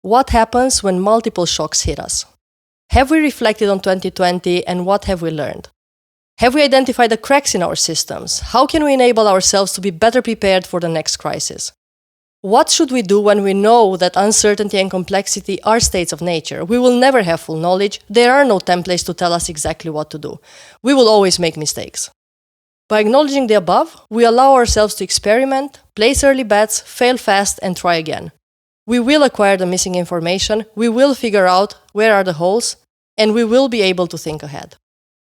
What happens when multiple shocks hit us? Have we reflected on 2020 and what have we learned? Have we identified the cracks in our systems? How can we enable ourselves to be better prepared for the next crisis? What should we do when we know that uncertainty and complexity are states of nature? We will never have full knowledge. There are no templates to tell us exactly what to do. We will always make mistakes. By acknowledging the above, we allow ourselves to experiment, place early bets, fail fast, and try again. We will acquire the missing information, we will figure out where are the holes, and we will be able to think ahead.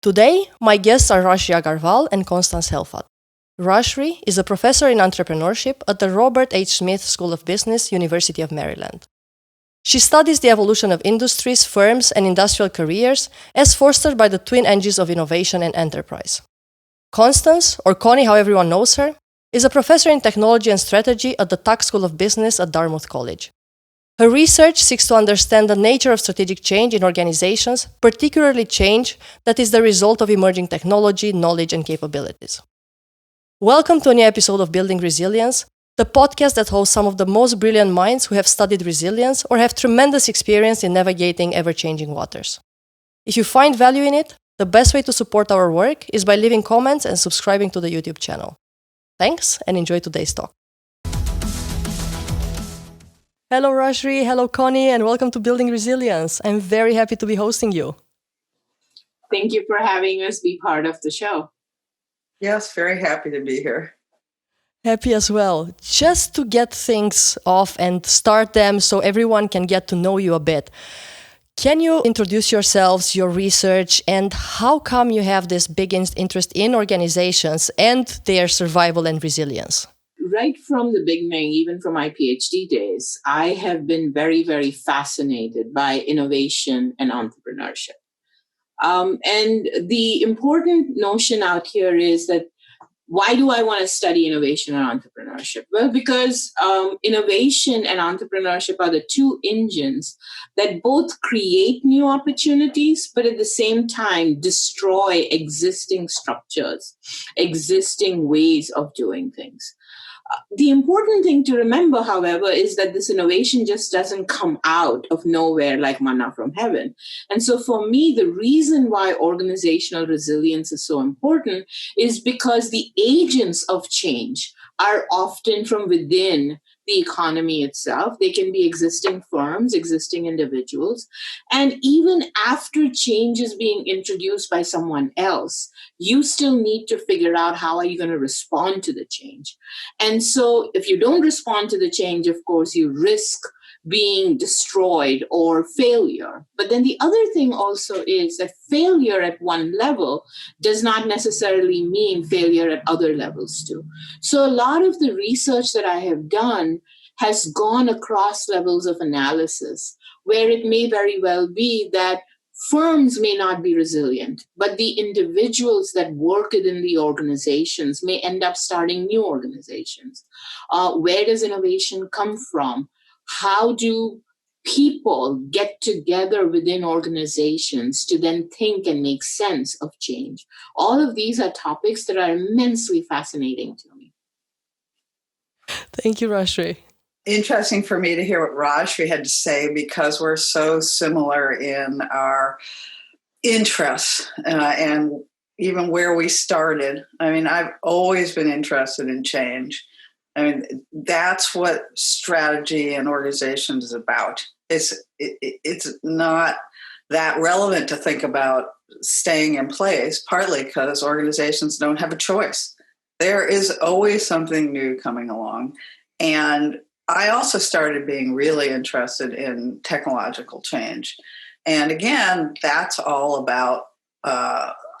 Today, my guests are Rajshree Agarwal and Constance Helfat. Rajshree is a professor in entrepreneurship at the Robert H. Smith School of Business, University of Maryland. She studies the evolution of industries, firms, and industrial careers as fostered by the twin engines of innovation and enterprise. Constance, or Connie, how everyone knows her, is a professor in technology and strategy at the Tuck School of Business at Dartmouth College. Her research seeks to understand the nature of strategic change in organizations, particularly change that is the result of emerging technology, knowledge, and capabilities. Welcome to a new episode of Building Resilience, the podcast that hosts some of the most brilliant minds who have studied resilience or have tremendous experience in navigating ever-changing waters. If you find value in it, the best way to support our work is by leaving comments and subscribing to the YouTube channel. Thanks, and enjoy today's talk. Hello, Rajshree. Hello, Connie, and welcome to Building Resilience. I'm very happy to be hosting you. Thank you for having us be part of the show. Yes, very happy to be here. Happy as well. Just to get things off and start them so everyone can get to know you a bit, can you introduce yourselves, your research, and how come you have this big interest in organizations and their survival and resilience? Right from the beginning, even from my PhD days, I have been very, very fascinated by innovation and entrepreneurship. And the important notion out here is that why do I want to study innovation and entrepreneurship? Well, because innovation and entrepreneurship are the two engines that both create new opportunities, but at the same time destroy existing structures, existing ways of doing things. The important thing to remember, however, is that this innovation just doesn't come out of nowhere like manna from heaven. And so for me, the reason why organizational resilience is so important is because the agents of change are often from within the economy itself. They can be existing firms, existing individuals. And even after change is being introduced by someone else, you still need to figure out how are you going to respond to the change. And so if you don't respond to the change, of course, you risk being destroyed or failure. But then the other thing also is that failure at one level does not necessarily mean failure at other levels too. So a lot of the research that I have done has gone across levels of analysis, where it may very well be that firms may not be resilient, but the individuals that work within the organizations may end up starting new organizations. Where does innovation come from? How do people get together within organizations to then think and make sense of change? All of these are topics that are immensely fascinating to me. Thank you, Rajshree. Interesting for me to hear what Rajshree had to say because we're so similar in our interests and even where we started. I mean, I've always been interested in change. I mean, that's what strategy and organizations is about. It's not that relevant to think about staying in place, partly because organizations don't have a choice. There is always something new coming along. And I also started being really interested in technological change. And again, that's all about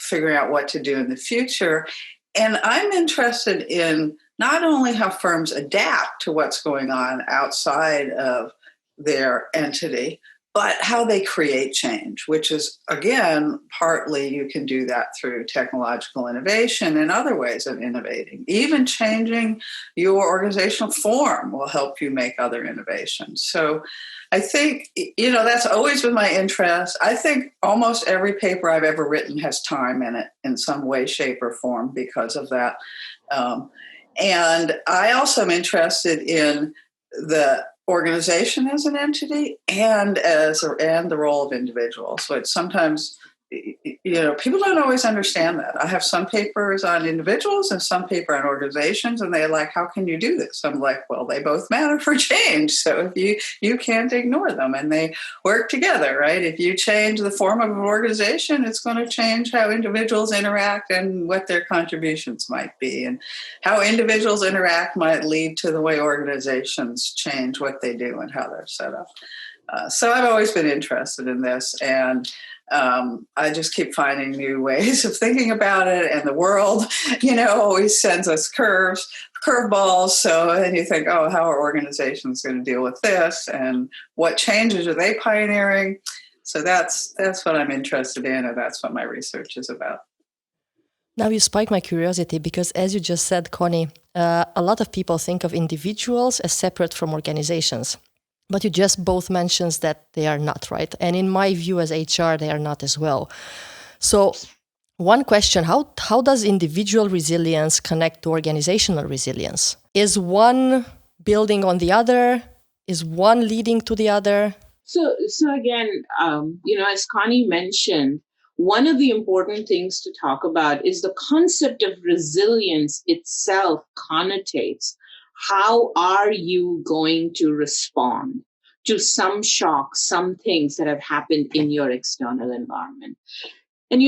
figuring out what to do in the future. And I'm interested in not only how firms adapt to what's going on outside of their entity, but how they create change, which is, again, partly you can do that through technological innovation and other ways of innovating. Even changing your organizational form will help you make other innovations. So I think, that's always been my interest. I think almost every paper I've ever written has time in it in some way, shape, or form because of that. And I also am interested in the organization as an entity and and the role of individuals. So it's sometimes, people don't always understand that. I have some papers on individuals and some paper on organizations, and they're like, how can you do this? I'm like, well, they both matter for change. So if you can't ignore them, and they work together, right? If you change the form of an organization, it's going to change how individuals interact and what their contributions might be. And how individuals interact might lead to the way organizations change what they do and how they're set up. So I've always been interested in this, and I just keep finding new ways of thinking about it. And the world, always sends us curveballs. So then you think, oh, how are organizations going to deal with this? And what changes are they pioneering? So that's what I'm interested in, and that's what my research is about. Now you spike my curiosity because, as you just said, Connie, a lot of people think of individuals as separate from organizations. But you just both mentioned that they are not, right? And in my view as HR, they are not as well. So one question, how does individual resilience connect to organizational resilience? Is one building on the other? Is one leading to the other? So again, as Connie mentioned, one of the important things to talk about is the concept of resilience itself connotates how are you going to respond to some shocks, some things that have happened in your external environment. And,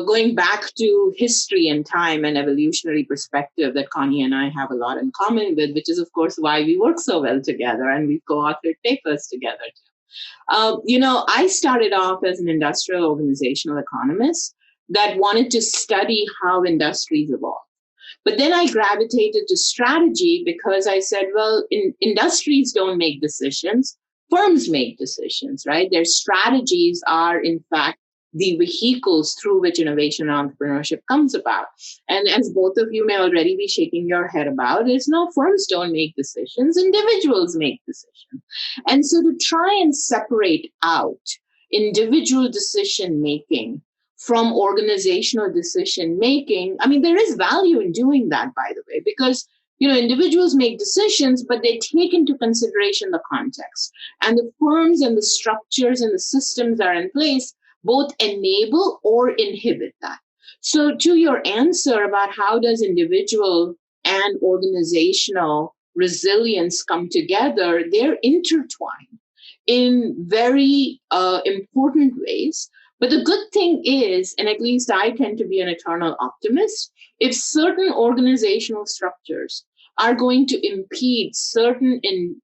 going back to history and time and evolutionary perspective that Connie and I have a lot in common with, which is, of course, why we work so well together and we've co-authored papers together too. I started off as an industrial organizational economist that wanted to study how industries evolve. But then I gravitated to strategy because I said, well, industries don't make decisions, firms make decisions, right? Their strategies are, in fact, the vehicles through which innovation and entrepreneurship comes about. And as both of you may already be shaking your head about, is no, firms don't make decisions, individuals make decisions. And so to try and separate out individual decision making from organizational decision making, there is value in doing that, by the way, because individuals make decisions, but they take into consideration the context. And the firms and the structures and the systems that are in place both enable or inhibit that. So to your answer about how does individual and organizational resilience come together, they're intertwined in very important ways. But the good thing is, and at least I tend to be an eternal optimist, if certain organizational structures are going to impede certain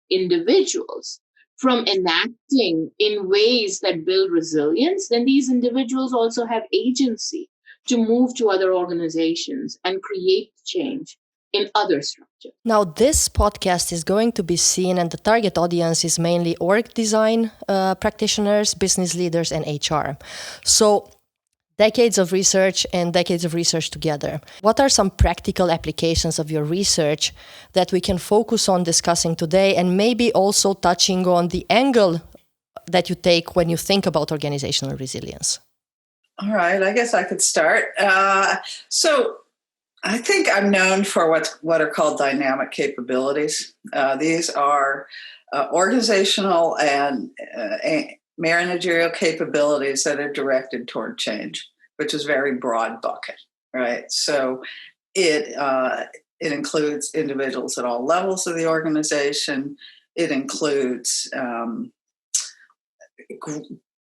individuals from enacting in ways that build resilience, then these individuals also have agency to move to other organizations and create change in other structures. Now, this podcast is going to be seen, and the target audience is mainly org design practitioners, business leaders, and HR. So, decades of research and decades of research together. What are some practical applications of your research that we can focus on discussing today, and maybe also touching on the angle that you take when you think about organizational resilience? All right, I guess I could start. So I think I'm known for what are called dynamic capabilities. These are organizational and managerial capabilities that are directed toward change, which is a very broad bucket, right? So it includes individuals at all levels of the organization. It includes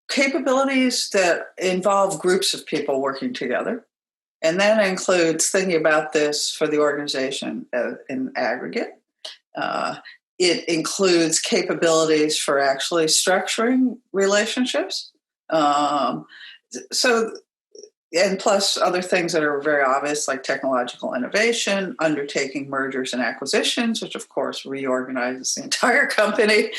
capabilities that involve groups of people working together. And that includes thinking about this for the organization in aggregate. It includes capabilities for actually structuring relationships. And plus other things that are very obvious, like technological innovation, undertaking mergers and acquisitions, which of course reorganizes the entire company.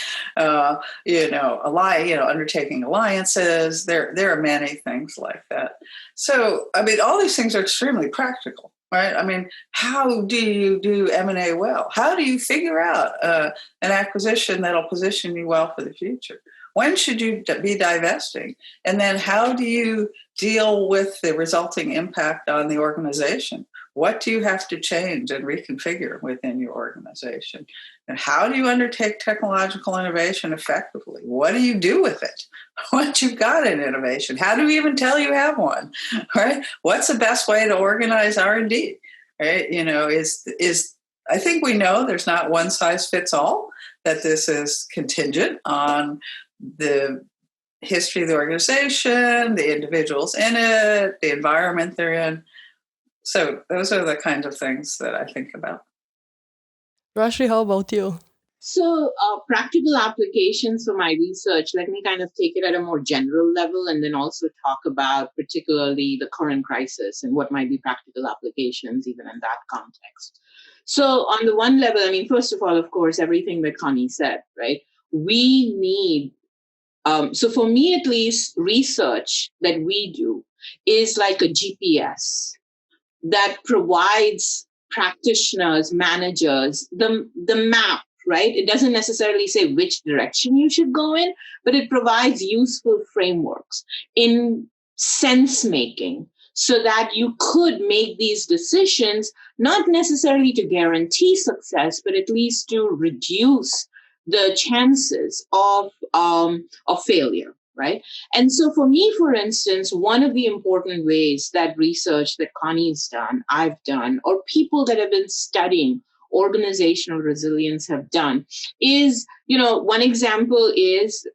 Undertaking alliances. There are many things like that. So, all these things are extremely practical, right? How do you do M&A well? How do you figure out an acquisition that'll position you well for the future? When should you be divesting? And then how do you deal with the resulting impact on the organization? What do you have to change and reconfigure within your organization? And how do you undertake technological innovation effectively? What do you do with it? Once you've got an innovation, how do we even tell you have one? Right? What's the best way to organize R&D? Right? I think we know there's not one size fits all, that this is contingent on the history of the organization, the individuals in it, the environment they're in. So those are the kinds of things that I think about. Rajshree, how about you? So practical applications for my research, let me kind of take it at a more general level and then also talk about particularly the current crisis and what might be practical applications even in that context. So on the one level, I mean, first of all, of course, everything that Connie said, right? We need, so for me at least, research that we do is like a GPS that provides practitioners, managers, the map, right? It doesn't necessarily say which direction you should go in, but it provides useful frameworks in sense making so that you could make these decisions, not necessarily to guarantee success, but at least to reduce the chances of failure. Right. And so for me, for instance, one of the important ways that research that Connie's done, I've done, or people that have been studying organizational resilience have done is, one example is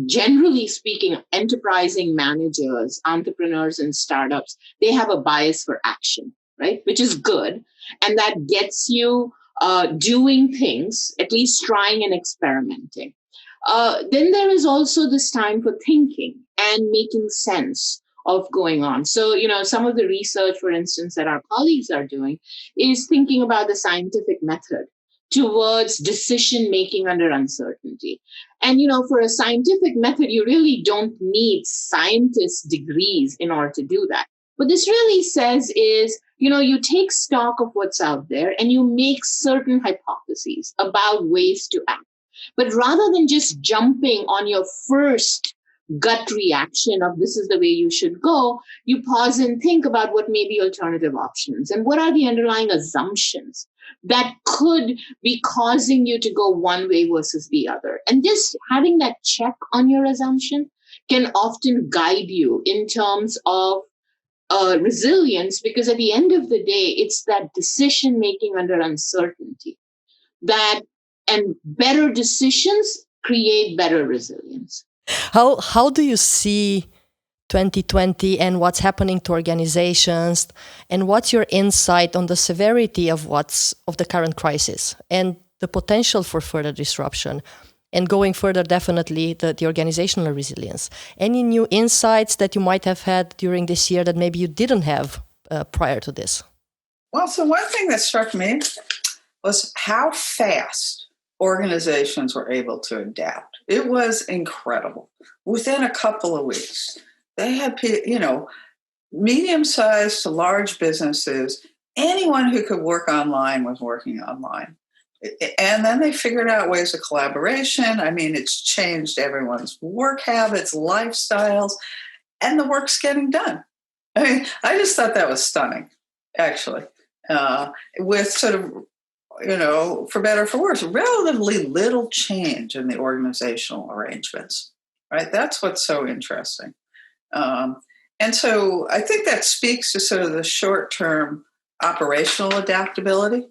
generally speaking, enterprising managers, entrepreneurs and startups, they have a bias for action, right? Which is good. And that gets you doing things, at least trying and experimenting. Then there is also this time for thinking and making sense of going on. So, some of the research, for instance, that our colleagues are doing is thinking about the scientific method towards decision making under uncertainty. And, for a scientific method, you really don't need scientist degrees in order to do that. What this really says is, you take stock of what's out there and you make certain hypotheses about ways to act. But rather than just jumping on your first gut reaction of this is the way you should go, you pause and think about what may be alternative options and what are the underlying assumptions that could be causing you to go one way versus the other. And just having that check on your assumption can often guide you in terms of resilience, because at the end of the day, it's that decision making under uncertainty and better decisions create better resilience. How do you see 2020 and what's happening to organizations, and what's your insight on the severity of the current crisis and the potential for further disruption, and going further, definitely the organizational resilience? Any new insights that you might have had during this year that maybe you didn't have prior to this? Well, so one thing that struck me was how fast organizations were able to adapt. It was incredible. Within a couple of weeks, they had, medium-sized to large businesses, anyone who could work online was working online. And then they figured out ways of collaboration. I mean, it's changed everyone's work habits, lifestyles, and the work's getting done. I mean, I just thought that was stunning, actually, with sort of, for better or for worse, relatively little change in the organizational arrangements, right? That's what's so interesting. And so I think that speaks to sort of the short-term operational adaptability,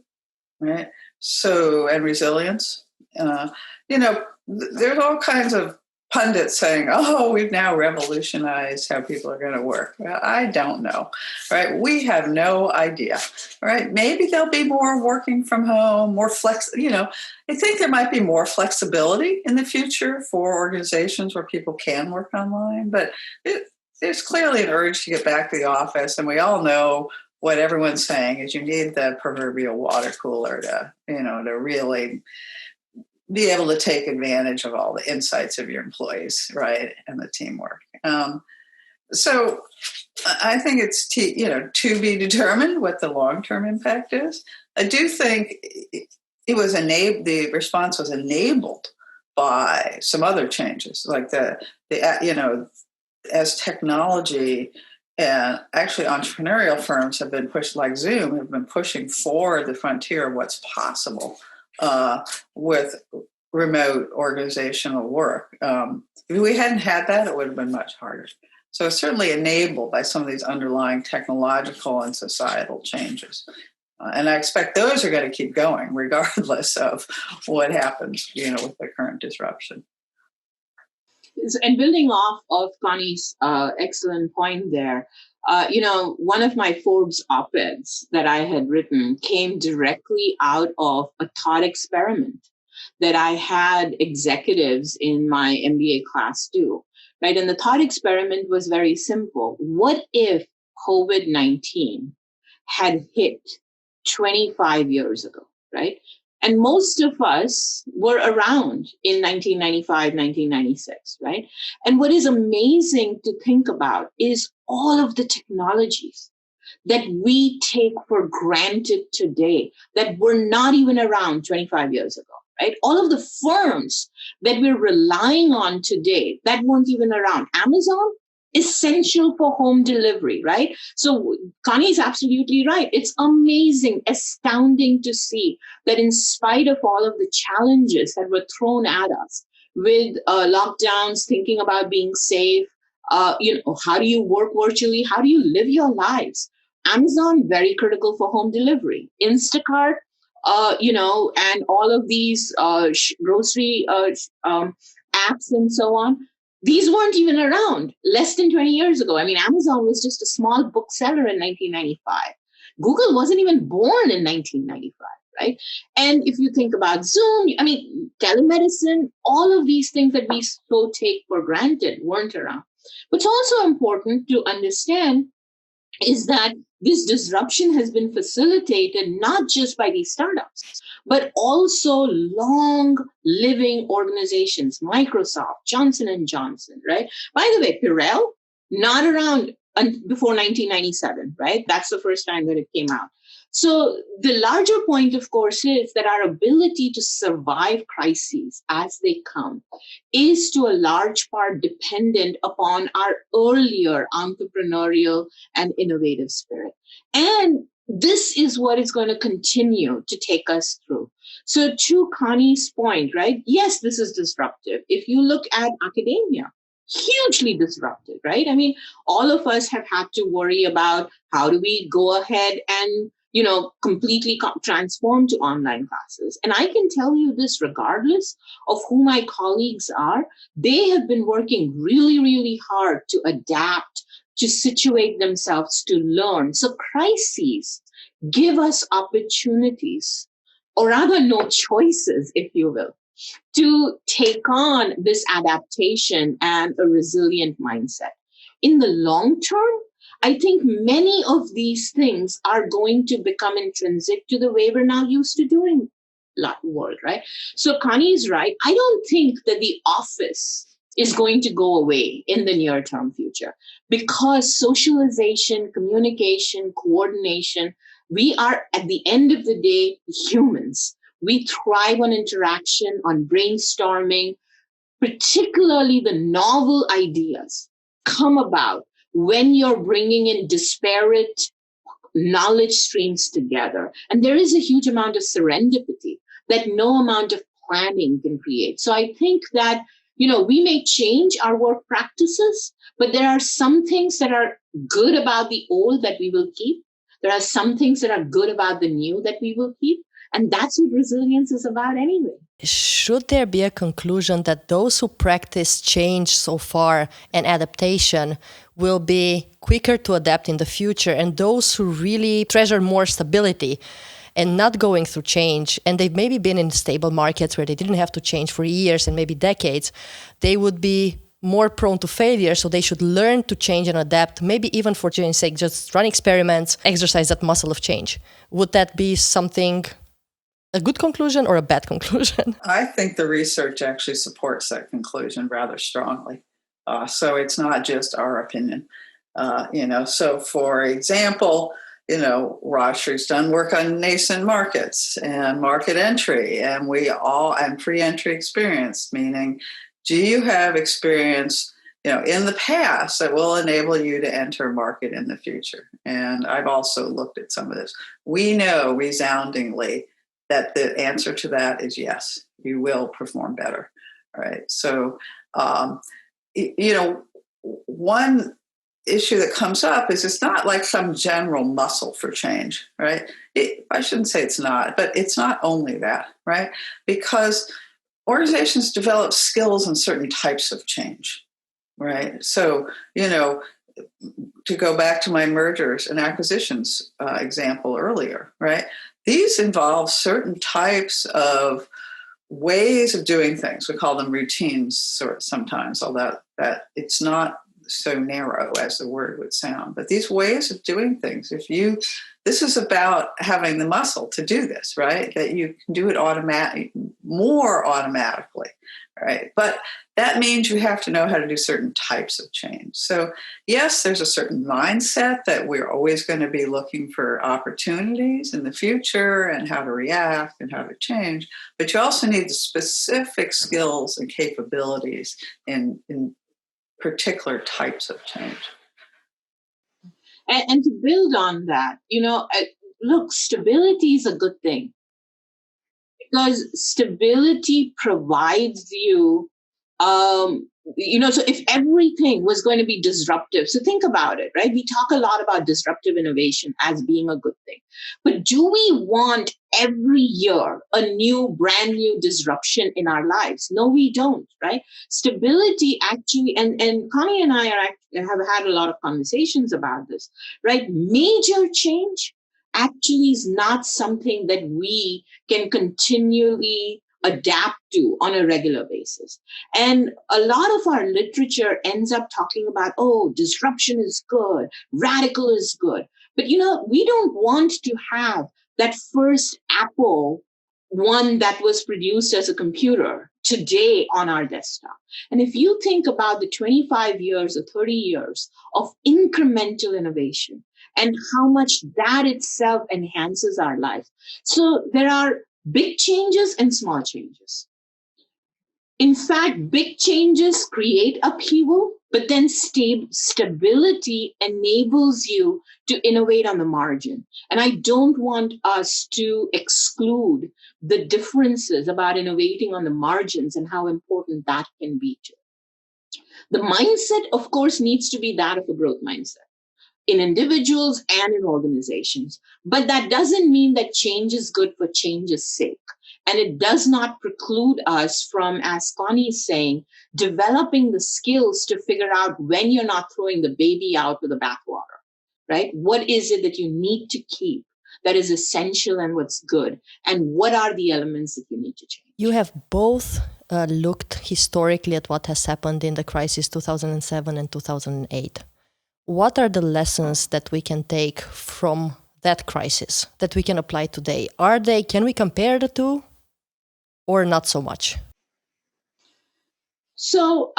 right? So, and resilience. There's all kinds of pundits saying, oh, we've now revolutionized how people are going to work. Well, I don't know, right? We have no idea, right? Maybe there'll be more working from home, more I think there might be more flexibility in the future for organizations where people can work online, but there's clearly an urge to get back to the office. And we all know what everyone's saying is you need the proverbial water cooler to really be able to take advantage of all the insights of your employees, right, and the teamwork. So I think it's to be determined what the long-term impact is. I do think the response was enabled by some other changes, like the as technology and actually entrepreneurial firms have been pushed, like Zoom, have been pushing forward the frontier of what's possible with remote organizational work. If we hadn't had that, it would have been much harder. So it's certainly enabled by some of these underlying technological and societal changes. And I expect those are going to keep going regardless of what happens, with the current disruption. And building off of Connie's excellent point there, one of my Forbes op-eds that I had written came directly out of a thought experiment that I had executives in my MBA class do, right? And the thought experiment was very simple. What if COVID-19 had hit 25 years ago, right? And most of us were around in 1995, 1996, right? And what is amazing to think about is all of the technologies that we take for granted today that were not even around 25 years ago, right? All of the firms that we're relying on today that weren't even around. Amazon, essential for home delivery, right? So Connie is absolutely right. It's amazing, astounding to see that in spite of all of the challenges that were thrown at us with lockdowns, thinking about being safe, how do you work virtually? How do you live your lives? Amazon, very critical for home delivery. Instacart, and all of these grocery apps and so on. These weren't even around less than 20 years ago. I mean, Amazon was just a small bookseller in 1995. Google wasn't even born in 1995, right? And if you think about Zoom, I mean, telemedicine, all of these things that we so take for granted weren't around. What's also important to understand is that this disruption has been facilitated not just by these startups, but also long living organizations, Microsoft, Johnson & Johnson, right? By the way, Purell, not around before 1997, right? That's the first time that it came out. So the larger point, of course, is that our ability to survive crises as they come is to a large part dependent upon our earlier entrepreneurial and innovative spirit. And this is what is going to continue to take us through. So to Connie's point, right? Yes, this is disruptive. If you look at academia, hugely disruptive, right? I mean, all of us have had to worry about how do we go ahead and completely transform to online classes. And I can tell you this, regardless of who my colleagues are, they have been working really, really hard to adapt, to situate themselves, to learn. So crises give us opportunities, or rather no choices, if you will, to take on this adaptation and a resilient mindset. In the long term, I think many of these things are going to become intrinsic to the way we're now used to doing world, right? So Connie is right. I don't think that the office is going to go away in the near term future, because socialization, communication, coordination, we are at the end of the day humans. We thrive on interaction, on brainstorming, particularly the novel ideas come about when you're bringing in disparate knowledge streams together. And there is a huge amount of serendipity that no amount of planning can create. So I think that, we may change our work practices, but there are some things that are good about the old that we will keep. There are some things that are good about the new that we will keep. And that's what resilience is about anyway. Should there be a conclusion that those who practice change so far and adaptation will be quicker to adapt in the future, and those who really treasure more stability and not going through change, and they've maybe been in stable markets where they didn't have to change for years and maybe decades, they would be more prone to failure, so they should learn to change and adapt, maybe even for change's sake, just run experiments, exercise that muscle of change. Would that be something, a good conclusion or a bad conclusion? I think the research actually supports that conclusion rather strongly. So it's not just our opinion. So for example, Rajshree's done work on nascent markets and market entry, and and pre-entry experience, meaning, do you have experience, in the past that will enable you to enter a market in the future? And I've also looked at some of this. We know resoundingly that the answer to that is yes, you will perform better. All right. So, one issue that comes up is it's not like some general muscle for change, right? I shouldn't say it's not, but it's not only that, right? Because organizations develop skills in certain types of change, right? So, to go back to my mergers and acquisitions example earlier, right? These involve certain types of ways of doing things. We call them routines sometimes, although that it's not so narrow as the word would sound. But these ways of doing things, this is about having the muscle to do this, right? That you can do it more automatically, right? But that means you have to know how to do certain types of change. So yes, there's a certain mindset that we're always going to be looking for opportunities in the future and how to react and how to change. But you also need the specific skills and capabilities in particular types of change. And to build on that, look, stability is a good thing, because stability provides you, so if everything was going to be disruptive, so think about it, right? We talk a lot about disruptive innovation as being a good thing, but do we want every year a brand new disruption in our lives? No, we don't, right? Stability actually, and Connie and I have had a lot of conversations about this, right? Major change actually is not something that we can continually adapt to on a regular basis. And a lot of our literature ends up talking about, disruption is good, radical is good. But, we don't want to have that first Apple one that was produced as a computer today on our desktop. And if you think about the 25 years or 30 years of incremental innovation and how much that itself enhances our life. So there are big changes and small changes. In fact, big changes create upheaval, but then stability enables you to innovate on the margin. And I don't want us to exclude the differences about innovating on the margins and how important that can be too. The mindset, of course, needs to be that of a growth mindset in individuals and in organizations. But that doesn't mean that change is good for change's sake. And it does not preclude us from, as Connie is saying, developing the skills to figure out when you're not throwing the baby out with the bathwater, right? What is it that you need to keep that is essential and what's good? And what are the elements that you need to change? You have both looked historically at what has happened in the crisis 2007 and 2008. What are the lessons that we can take from that crisis that we can apply today? Can we compare the two or not so much? So,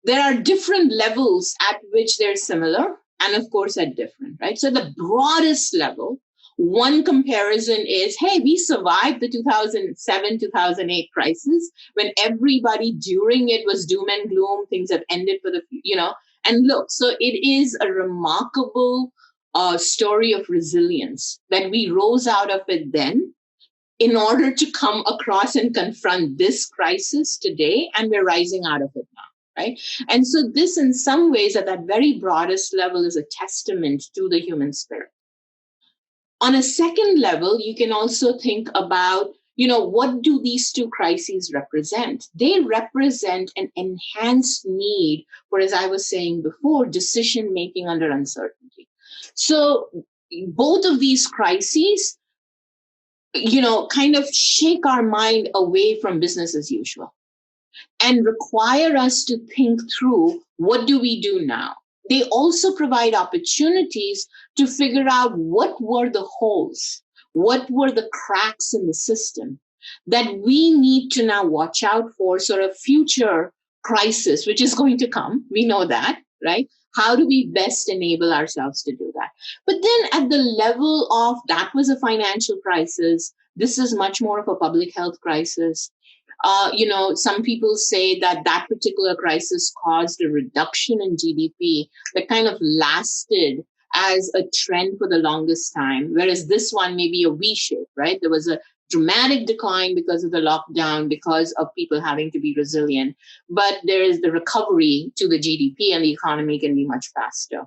there are different levels at which they're similar and of course are different, right? So the broadest level, one comparison is, hey, we survived the 2007, 2008 crisis when everybody during it was doom and gloom, things have ended for the, and look, so it is a remarkable story of resilience that we rose out of it then in order to come across and confront this crisis today, and we're rising out of it now, right? And so this, in some ways, at that very broadest level, is a testament to the human spirit. On a second level, you can also think about, what do these two crises represent? They represent an enhanced need for, as I was saying before, decision-making under uncertainty. So both of these crises, kind of shake our mind away from business as usual and require us to think through, what do we do now? They also provide opportunities to figure out what were the holes, what were the cracks in the system that we need to now watch out for, sort of future crisis, which is going to come. We know that, right? How do we best enable ourselves to do that? But then at the level of that was a financial crisis, this is much more of a public health crisis. Some people say that that particular crisis caused a reduction in GDP that kind of lasted as a trend for the longest time, whereas this one may be a V shape, right? There was a dramatic decline because of the lockdown, because of people having to be resilient. But there is the recovery to the GDP and the economy can be much faster.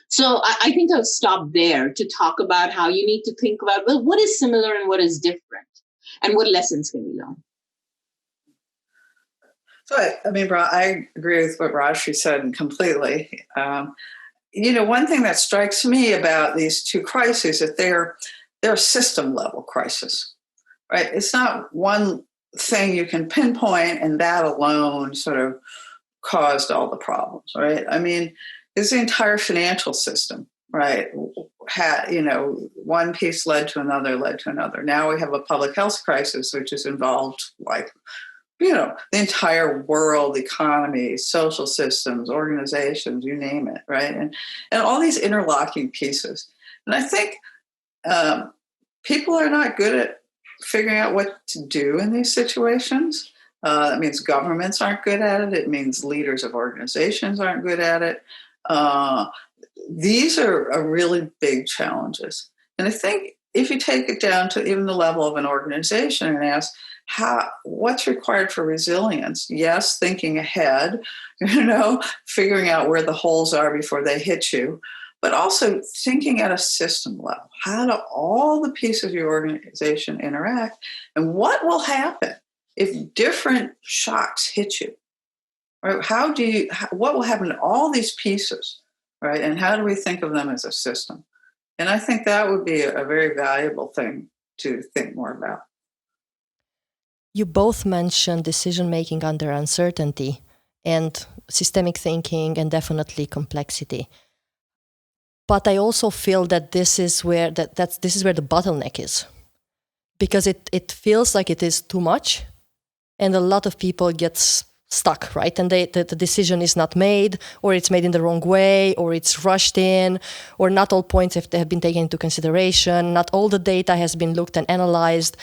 So I think I'll stop there to talk about how you need to think about, well, what is similar and what is different, and what lessons can we learn? So, I agree with what Rajshree said completely. One thing that strikes me about these two crises is that they're system level crisis, right? It's not one thing you can pinpoint and that alone sort of caused all the problems, right? I mean, it's the entire financial system, right? One piece led to another. Now we have a public health crisis, which is involved the entire world economy, social systems, organizations, you name it, right? And all these interlocking pieces. And I think people are not good at figuring out what to do in these situations. That means governments aren't good at it. It means leaders of organizations aren't good at it. These are really big challenges. And I think if you take it down to even the level of an organization and ask, what's required for resilience? Yes, thinking ahead, figuring out where the holes are before they hit you, but also thinking at a system level. How do all the pieces of your organization interact? And what will happen if different shocks hit you? Right? What will happen to all these pieces? Right? And how do we think of them as a system? And I think that would be a very valuable thing to think more about. You both mentioned decision-making under uncertainty and systemic thinking and definitely complexity. But I also feel that this is where the bottleneck is, because it feels like it is too much, and a lot of people get stuck, right? And the decision is not made, or it's made in the wrong way, or it's rushed in, or not all points have been taken into consideration, not all the data has been looked and analyzed.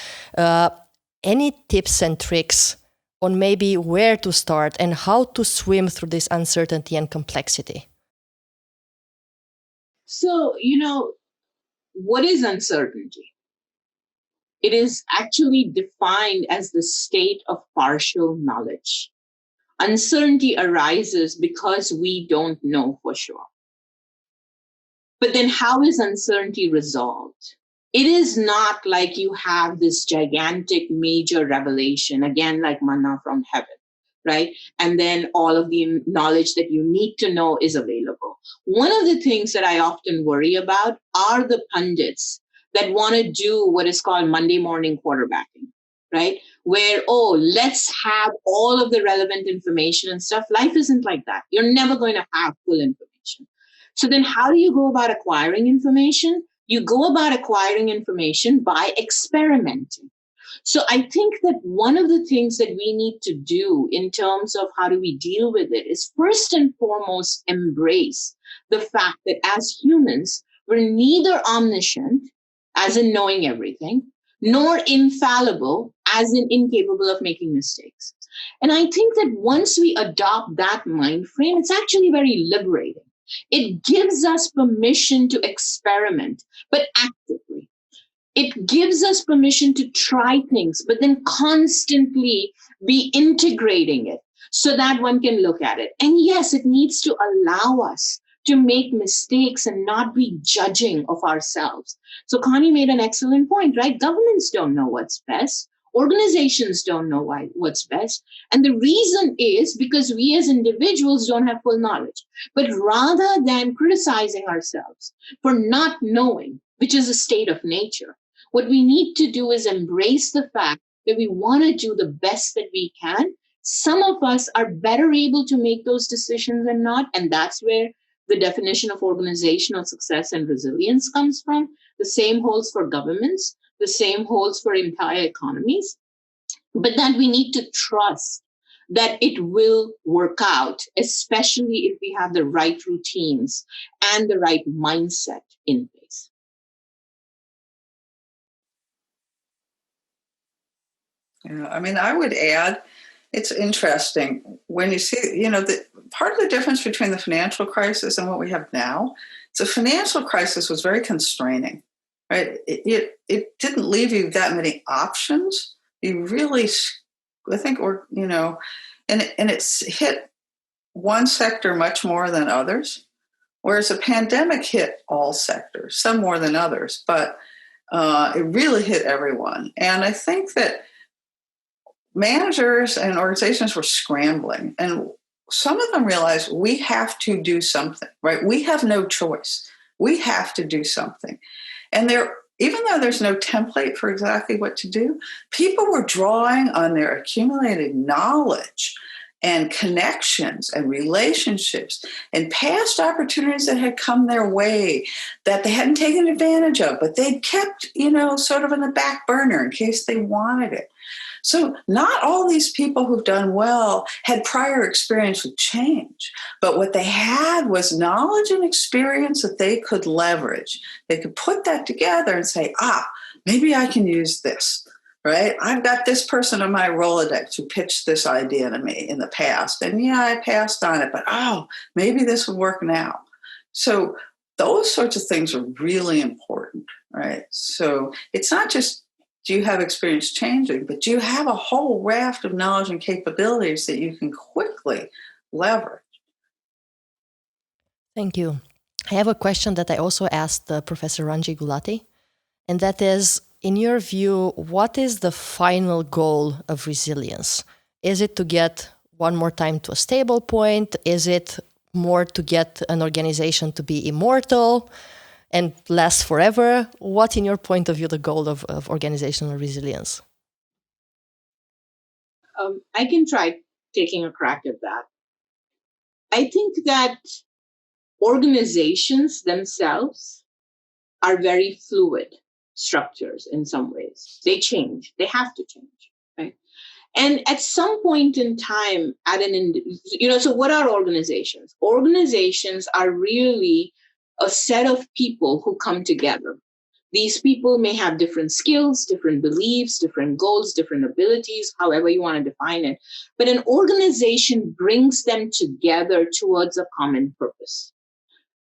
Any tips and tricks on maybe where to start and how to swim through this uncertainty and complexity? So, what is uncertainty? It is actually defined as the state of partial knowledge. Uncertainty arises because we don't know for sure. But then how is uncertainty resolved? It is not like you have this gigantic major revelation, again, like manna from heaven, right? And then all of the knowledge that you need to know is available. One of the things that I often worry about are the pundits that want to do what is called Monday morning quarterbacking, right? Where, let's have all of the relevant information and stuff. Life isn't like that. You're never going to have full information. So then how do you go about acquiring information? You go about acquiring information by experimenting. So I think that one of the things that we need to do in terms of how do we deal with it is first and foremost embrace the fact that as humans, we're neither omniscient, as in knowing everything, nor infallible, as in incapable of making mistakes. And I think that once we adopt that mind frame, it's actually very liberating. It gives us permission to experiment, but actively. It gives us permission to try things, but then constantly be integrating it so that one can look at it. And yes, it needs to allow us to make mistakes and not be judging of ourselves. So Connie made an excellent point, right? Governments don't know what's best. Organizations don't know what's best. And the reason is because we as individuals don't have full knowledge. But rather than criticizing ourselves for not knowing, which is a state of nature, what we need to do is embrace the fact that we want to do the best that we can. Some of us are better able to make those decisions than not. And that's where the definition of organizational success and resilience comes from. The same holds for governments. The same holds for entire economies. But that we need to trust that it will work out, especially if we have the right routines and the right mindset in place. Yeah, I mean, I would add, it's interesting when you see, the part of the difference between the financial crisis and what we have now. The financial crisis was very constraining, right? It didn't leave you that many options. You really, I think, and it's hit one sector much more than others, whereas a pandemic hit all sectors, some more than others, but it really hit everyone. And I think that managers and organizations were scrambling, and some of them realized we have to do something, right? We have no choice. We have to do something. And even though there's no template for exactly what to do, people were drawing on their accumulated knowledge and connections and relationships and past opportunities that had come their way that they hadn't taken advantage of, but they'd kept, sort of in the back burner in case they wanted it. So not all these people who've done well had prior experience with change, but what they had was knowledge and experience that they could leverage. They could put that together and say, maybe I can use this, right? I've got this person on my Rolodex who pitched this idea to me in the past. And I passed on it, but maybe this would work now. So those sorts of things are really important, right? So it's not just, do you have experience changing, but do you have a whole raft of knowledge and capabilities that you can quickly leverage? Thank you. I have a question that I also asked Professor Ranji Gulati, and that is, in your view, what is the final goal of resilience? Is it to get one more time to a stable point? Is it more to get an organization to be immortal and last forever? What, in your point of view, the goal of organizational resilience? I can try taking a crack at that. I think that organizations themselves are very fluid structures in some ways. They change. They have to change, right? And at some point in time, so what are organizations? Organizations are really a set of people who come together. These people may have different skills, different beliefs, different goals, different abilities, however you want to define it. But an organization brings them together towards a common purpose.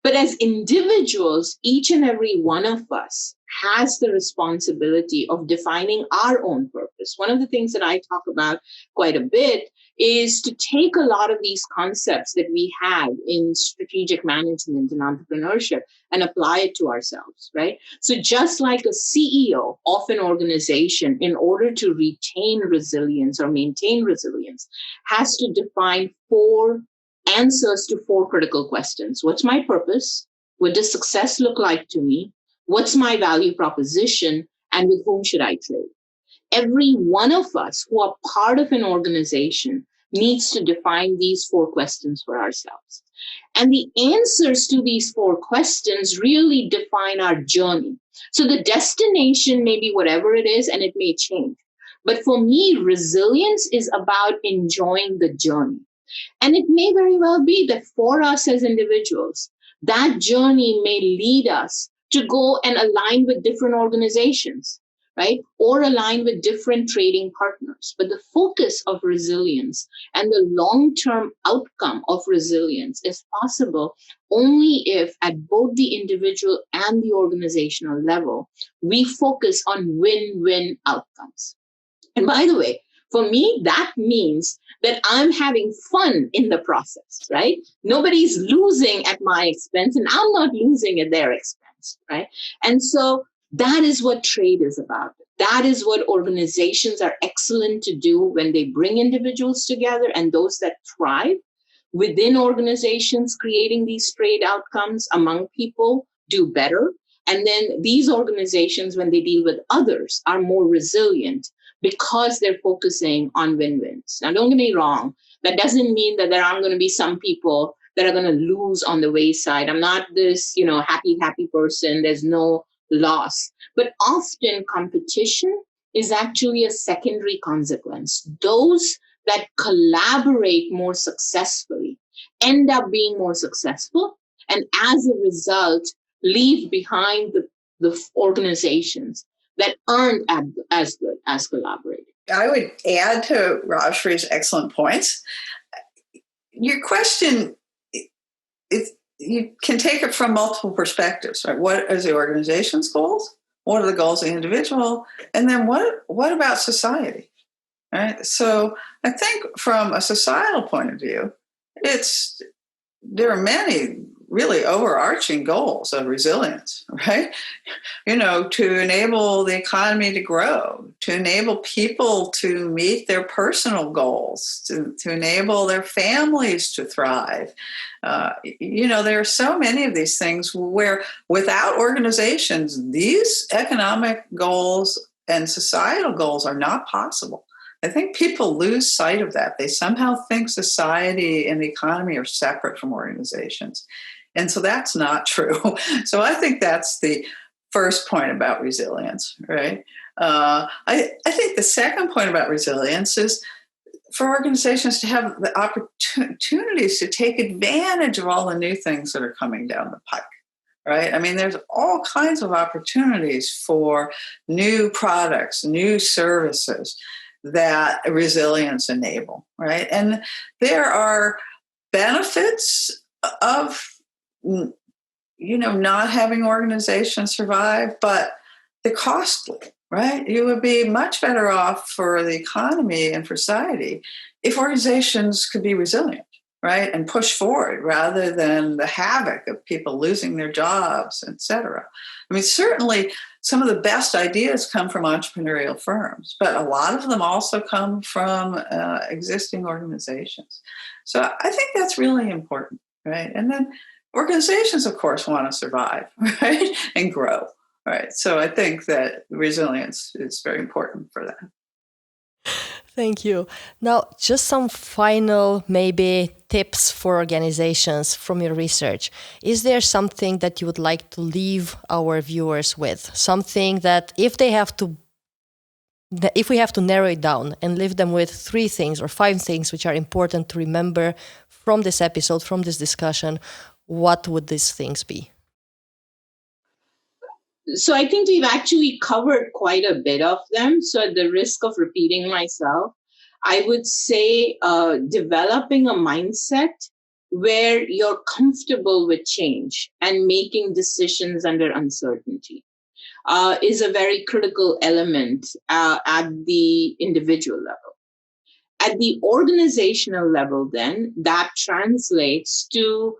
But as individuals, each and every one of us has the responsibility of defining our own purpose. One of the things that I talk about quite a bit is to take a lot of these concepts that we have in strategic management and entrepreneurship and apply it to ourselves, right? So just like a CEO of an organization, in order to retain resilience or maintain resilience, has to define answers to 4 critical questions. What's my purpose? What does success look like to me? What's my value proposition? And with whom should I trade? Every one of us who are part of an organization needs to define these 4 questions for ourselves. And the answers to these 4 questions really define our journey. So the destination may be whatever it is, and it may change. But for me, resilience is about enjoying the journey. And it may very well be that for us as individuals, that journey may lead us to go and align with different organizations, right? Or align with different trading partners. But the focus of resilience and the long-term outcome of resilience is possible only if at both the individual and the organizational level, we focus on win-win outcomes. And by the way, for me, that means that I'm having fun in the process, right? Nobody's losing at my expense, and I'm not losing at their expense, right? And so that is what trade is about. That is what organizations are excellent to do when they bring individuals together, and those that thrive within organizations creating these trade outcomes among people do better. And then these organizations, when they deal with others, are more resilient because they're focusing on win-wins. Now, don't get me wrong. That doesn't mean that there aren't going to be some people that are going to lose on the wayside. I'm not this, happy person. There's no loss. But often competition is actually a secondary consequence. Those that collaborate more successfully end up being more successful, and as a result, leave behind the organizations that aren't as good as collaborating. I would add to Rajshree's excellent points. Your question, you can take it from multiple perspectives, right? What is the organization's goals? What are the goals of the individual? And then what about society, right? So I think from a societal point of view, there are many really overarching goals of resilience, right? To enable the economy to grow, to enable people to meet their personal goals, to enable their families to thrive. There are so many of these things where without organizations, these economic goals and societal goals are not possible. I think people lose sight of that. They somehow think society and the economy are separate from organizations. And so that's not true. So I think that's the first point about resilience, right? I think the second point about resilience is for organizations to have the opportunities to take advantage of all the new things that are coming down the pike, right? I mean, there's all kinds of opportunities for new products, new services that resilience enable, right? And there are benefits of not having organizations survive, but they're costly, right? You would be much better off for the economy and for society if organizations could be resilient, right? And push forward rather than the havoc of people losing their jobs, et cetera. I mean, certainly some of the best ideas come from entrepreneurial firms, but a lot of them also come from existing organizations. So I think that's really important, right? And then organizations, of course, want to survive, right? And grow, right? So I think that resilience is very important for that. Thank you. Now, just some final, maybe, tips for organizations from your research. Is there something that you would like to leave our viewers with? Something that if we have to narrow it down and leave them with 3 things or 5 things which are important to remember from this episode, from this discussion, what would these things be? So I think we've actually covered quite a bit of them. So at the risk of repeating myself, I would say developing a mindset where you're comfortable with change and making decisions under uncertainty is a very critical element at the individual level. At the organizational level, then, that translates to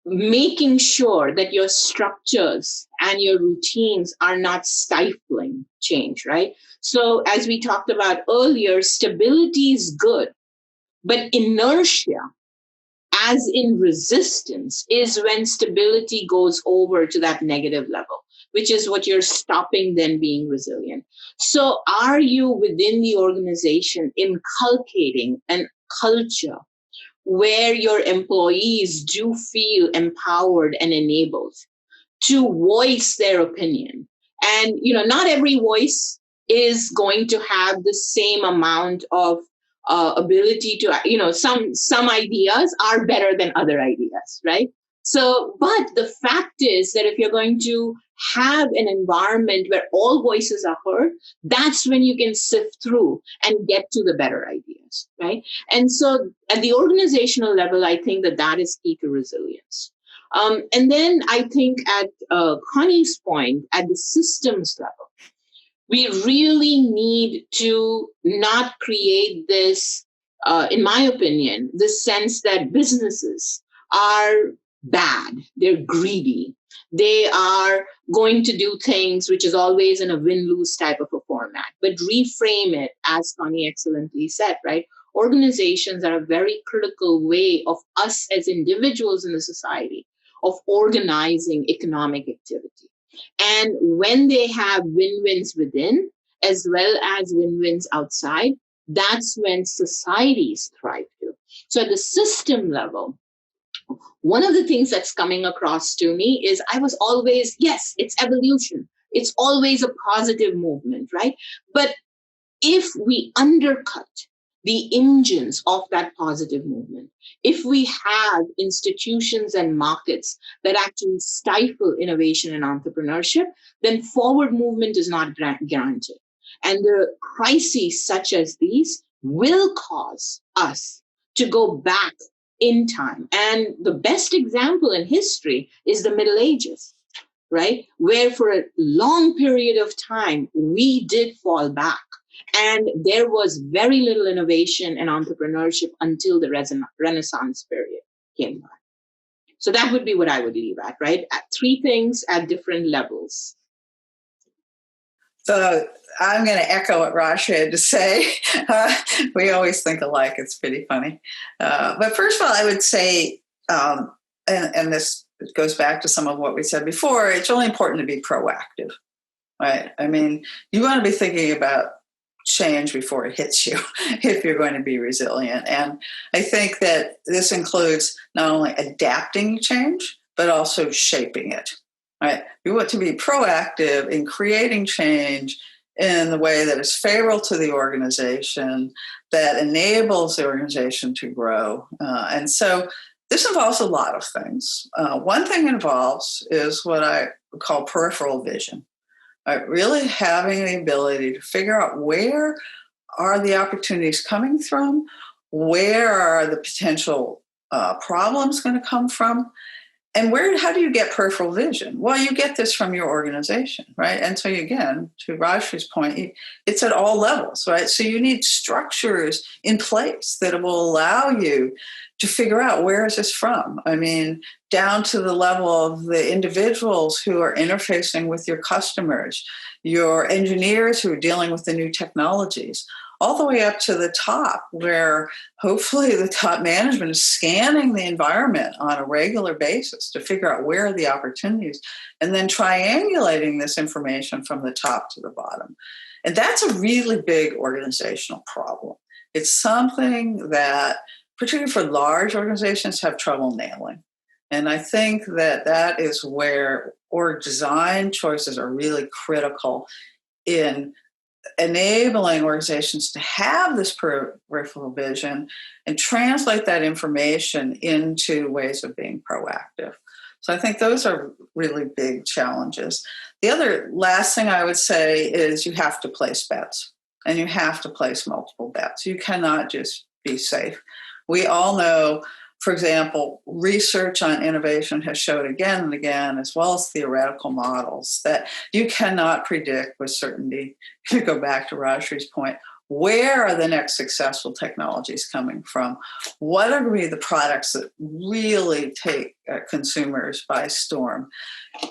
making sure that your structures and your routines are not stifling change, right? So as we talked about earlier, stability is good, but inertia, as in resistance, is when stability goes over to that negative level, which is what you're stopping then being resilient. So are you within the organization inculcating a culture where your employees do feel empowered and enabled to voice their opinion? And, not every voice is going to have the same amount of ability to, some ideas are better than other ideas, right? So, but the fact is that if you're going to have an environment where all voices are heard, that's when you can sift through and get to the better ideas, right? And so at the organizational level, I think that is key to resilience. And then I think at Connie's point, at the systems level, we really need to not create this, in my opinion, the sense that businesses are bad, they're greedy, they are going to do things which is always in a win-lose type of a format, but reframe it, as Connie excellently said, right? Organizations are a very critical way of us as individuals in the society of organizing economic activity. And when they have win-wins within as well as win-wins outside, that's when societies thrive too. So at the system level, one of the things that's coming across to me is I was always, yes, it's evolution. It's always a positive movement, right? But if we undercut the engines of that positive movement. If we have institutions and markets that actually stifle innovation and entrepreneurship, then forward movement is not guaranteed. And the crises such as these will cause us to go back in time. And the best example in history is the Middle Ages, right? Where for a long period of time, we did fall back. And there was very little innovation and entrepreneurship until the Renaissance period came by. So that would be what I would leave at, right? At three things at different levels. So I'm going to echo what Rajshree had to say. We always think alike. It's pretty funny. But first of all, I would say, and this goes back to some of what we said before, it's really important to be proactive, right? I mean, you want to be thinking about change before it hits you if you're going to be resilient. And I think that this includes not only adapting change, but also shaping it, right? You want to be proactive in creating change in the way that is favorable to the organization, that enables the organization to grow. And so this involves a lot of things. One thing involves is what I call peripheral vision. Really having the ability to figure out where are the opportunities coming from, where are the potential problems going to come from, and how do you get peripheral vision? Well, you get this from your organization, right? And so again, to Rajshree's point, it's at all levels, right? So you need structures in place that will allow you to figure out where is this from? I mean, down to the level of the individuals who are interfacing with your customers, your engineers who are dealing with the new technologies, all the way up to the top where hopefully the top management is scanning the environment on a regular basis to figure out where are the opportunities and then triangulating this information from the top to the bottom. And that's a really big organizational problem. It's something that particularly for large organizations, have trouble nailing. And I think that is where org design choices are really critical in enabling organizations to have this peripheral vision and translate that information into ways of being proactive. So I think those are really big challenges. The other last thing I would say is you have to place bets, and you have to place multiple bets. You cannot just be safe. We all know, for example, research on innovation has showed again and again, as well as theoretical models, that you cannot predict with certainty, to go back to Rajshree's point, where are the next successful technologies coming from? What are going to be the products that really take consumers by storm?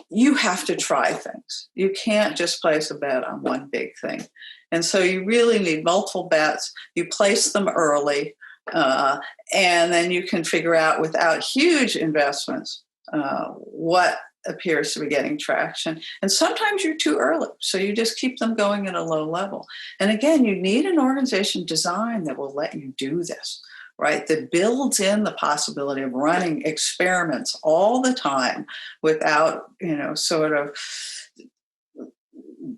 You have to try things. You can't just place a bet on one big thing. And so you really need multiple bets. You place them early. And then you can figure out without huge investments what appears to be getting traction. And sometimes you're too early, so you just keep them going at a low level. And again, you need an organization design that will let you do this, right? That builds in the possibility of running experiments all the time without, sort of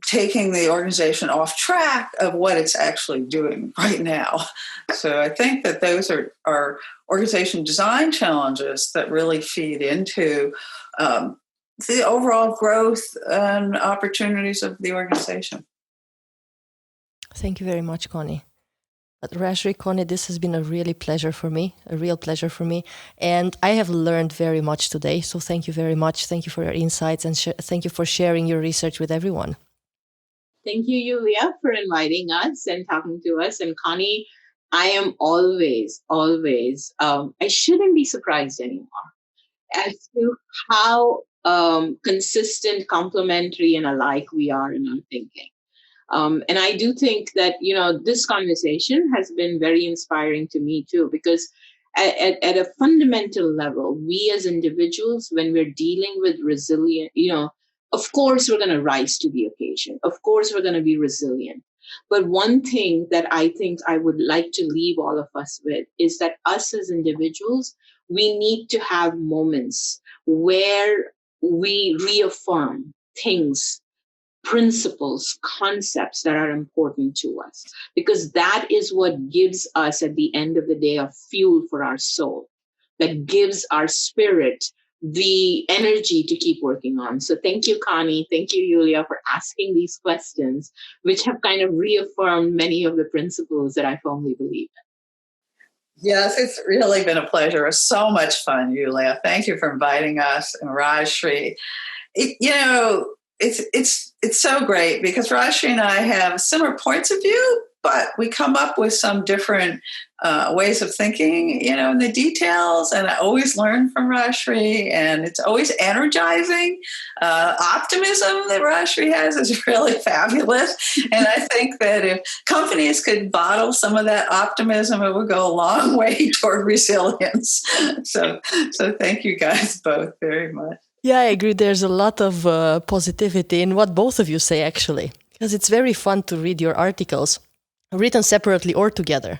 taking the organization off track of what it's actually doing right now. So I think that those are organization design challenges that really feed into the overall growth and opportunities of the organization. Thank you very much, Connie. Rajshree, Connie, this has been a real pleasure for me. And I have learned very much today. So thank you very much. Thank you for your insights and thank you for sharing your research with everyone. Thank you, Yulia, for inviting us and talking to us. And Connie, I am always, I shouldn't be surprised anymore as to how consistent, complementary, and alike we are in our thinking. And I do think that, this conversation has been very inspiring to me too, because at a fundamental level, we as individuals, when we're dealing with resilient, of course, we're going to rise to the occasion. Of course, we're going to be resilient. But one thing that I think I would like to leave all of us with is that us as individuals, we need to have moments where we reaffirm things principles, concepts that are important to us, because that is what gives us, at the end of the day, a fuel for our soul, that gives our spirit the energy to keep working on. So thank you, Connie. Thank you, Yulia, for asking these questions, which have kind of reaffirmed many of the principles that I firmly believe in. Yes, it's really been a pleasure. It was so much fun, Yulia. Thank you for inviting us, and Rajshree. It's so great because Rajshree and I have similar points of view, but we come up with some different ways of thinking, in the details. And I always learn from Rajshree, and it's always energizing. Optimism that Rajshree has is really fabulous. And I think that if companies could bottle some of that optimism, it would go a long way toward resilience. So thank you guys both very much. Yeah, I agree. There's a lot of positivity in what both of you say, actually, because it's very fun to read your articles, written separately or together.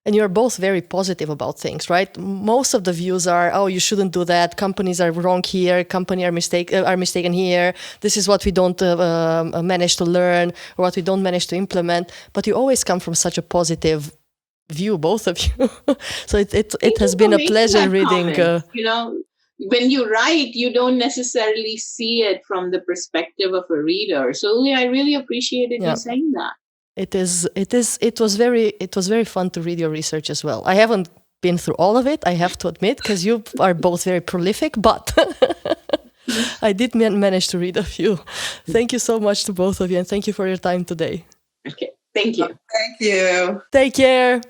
And you're both very positive about things, right? Most of the views are, oh, you shouldn't do that. Companies are wrong here. Companies are mistaken here. This is what we don't manage to learn or what we don't manage to implement. But you always come from such a positive view, both of you. So it has been a pleasure reading. When you write, you don't necessarily see it from the perspective of a reader. So I really appreciated you saying that. It was very fun to read your research as well. I haven't been through all of it, I have to admit, because you are both very prolific, but I did manage to read a few. Thank you so much to both of you, and thank you for your time today. Okay, thank you. Thank you. Take care.